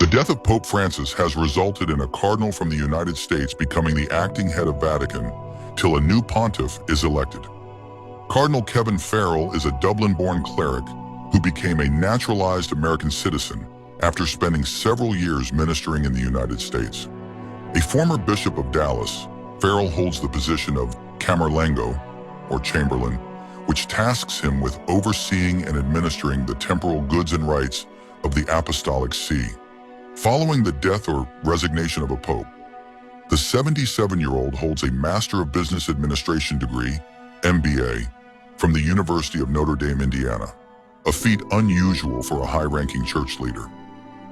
death of Pope Francis has resulted in a cardinal from the United States becoming the acting head of Vatican till a new pontiff is elected. Cardinal Kevin Farrell is a Dublin-born cleric who became a naturalized American citizen after spending several years ministering in the United States. A former bishop of Dallas, Farrell holds the position of Camerlengo, or Chamberlain, which tasks him with overseeing and administering the temporal goods and rights of the Apostolic See. Following the death or resignation of a pope, the 77-year-old holds a Master of Business Administration degree, MBA, from the University of Notredame, Indiana, a feat unusual for a high-ranking church leader.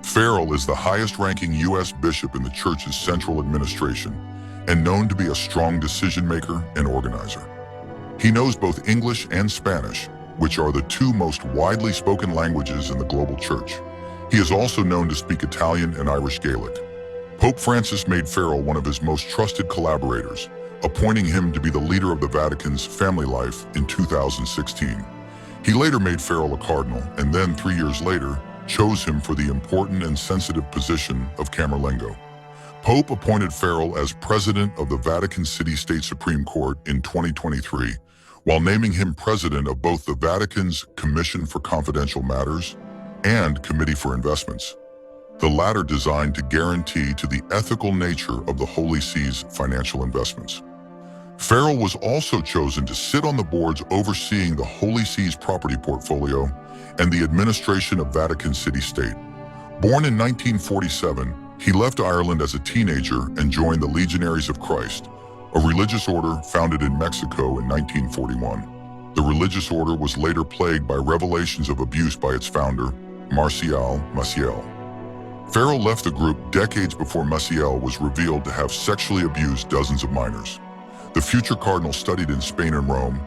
Farrell is the highest-ranking U.S. bishop in the church's central administration and known to be a strong decision-maker and organizer. He knows both English and Spanish, which are the two most widely spoken languages in the global church. He is also known to speak Italian and Irish Gaelic. Pope Francis made Farrell one of his most trusted collaborators, appointing him to be the leader of the Vatican's family life in 2016. He later made Farrell a cardinal, and then 3 years later, chose him for the important and sensitive position of Camerlengo. Pope appointed Farrell as president of the Vatican City-State Supreme Court in 2023, while naming him president of both the Vatican's Commission for Confidential Matters and Committee for Investments, the latter designed to guarantee to the ethical nature of the Holy See's financial investments. Farrell was also chosen to sit on the boards overseeing the Holy See's property portfolio and the administration of Vatican City-State. Born in 1947, he left Ireland as a teenager and joined the Legionaries of Christ, a religious order founded in Mexico in 1941. The religious order was later plagued by revelations of abuse by its founder, Marcial Maciel. Farrell left the group decades before Maciel was revealed to have sexually abused dozens of minors. The future cardinal studied in Spain and Rome,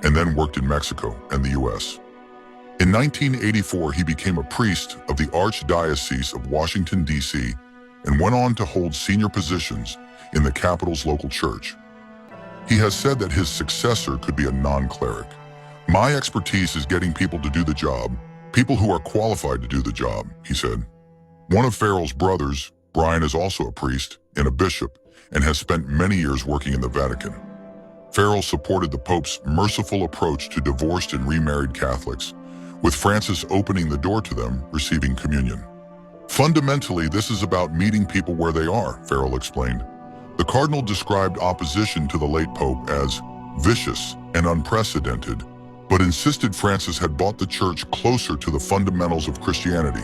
and then worked in Mexico and the U.S. In 1984, he became a priest of the Archdiocese of Washington, D.C., and went on to hold senior positions in the capital's local church. He has said that his successor could be a non-cleric. "My expertise is getting people to do the job, people who are qualified to do the job," he said. One of Farrell's brothers, Brian, is also a priest and a bishop and has spent many years working in the Vatican. Farrell supported the Pope's merciful approach to divorced and remarried Catholics, with Francis opening the door to them receiving communion. "Fundamentally, this is about meeting people where they are," Farrell explained. The cardinal described opposition to the late Pope as vicious and unprecedented, but insisted Francis had brought the church closer to the fundamentals of Christianity.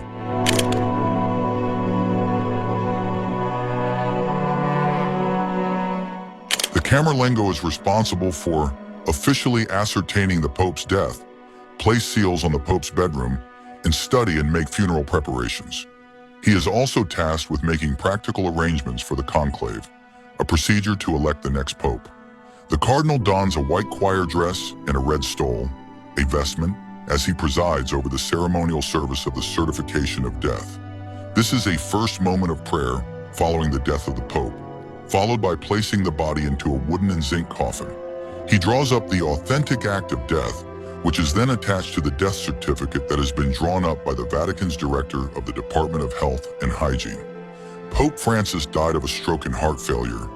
The Camerlengo is responsible for officially ascertaining the Pope's death, place seals on the Pope's bedroom, and study and make funeral preparations. He is also tasked with making practical arrangements for the conclave, a procedure to elect the next pope. The cardinal dons a white choir dress and a red stole, a vestment, as he presides over the ceremonial service of the certification of death. This is a first moment of prayer following the death of the Pope, followed by placing the body into a wooden and zinc coffin. He draws up the authentic act of death, which is then attached to the death certificate that has been drawn up by the Vatican's director of the Department of Health and Hygiene. Pope Francis died of a stroke and heart failure,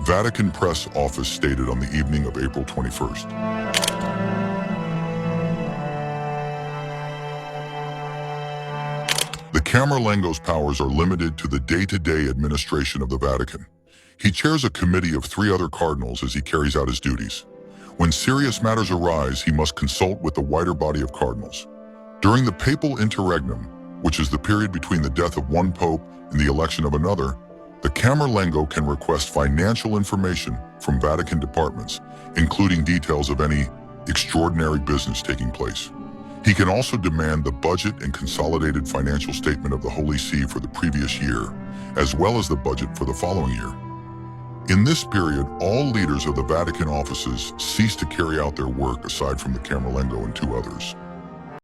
Vatican Press Office stated on the evening of April 21st. The Camerlengo's powers are limited to the day-to-day administration of the Vatican. He chairs a committee of 3 other cardinals as he carries out his duties. When serious matters arise, he must consult with the wider body of cardinals. During the papal interregnum, which is the period between the death of one pope and the election of another, the Camerlengo can request financial information from Vatican departments, including details of any extraordinary business taking place. He can also demand the budget and consolidated financial statement of the Holy See for the previous year, as well as the budget for the following year. In this period, all leaders of the Vatican offices cease to carry out their work aside from the Camerlengo and 2 others.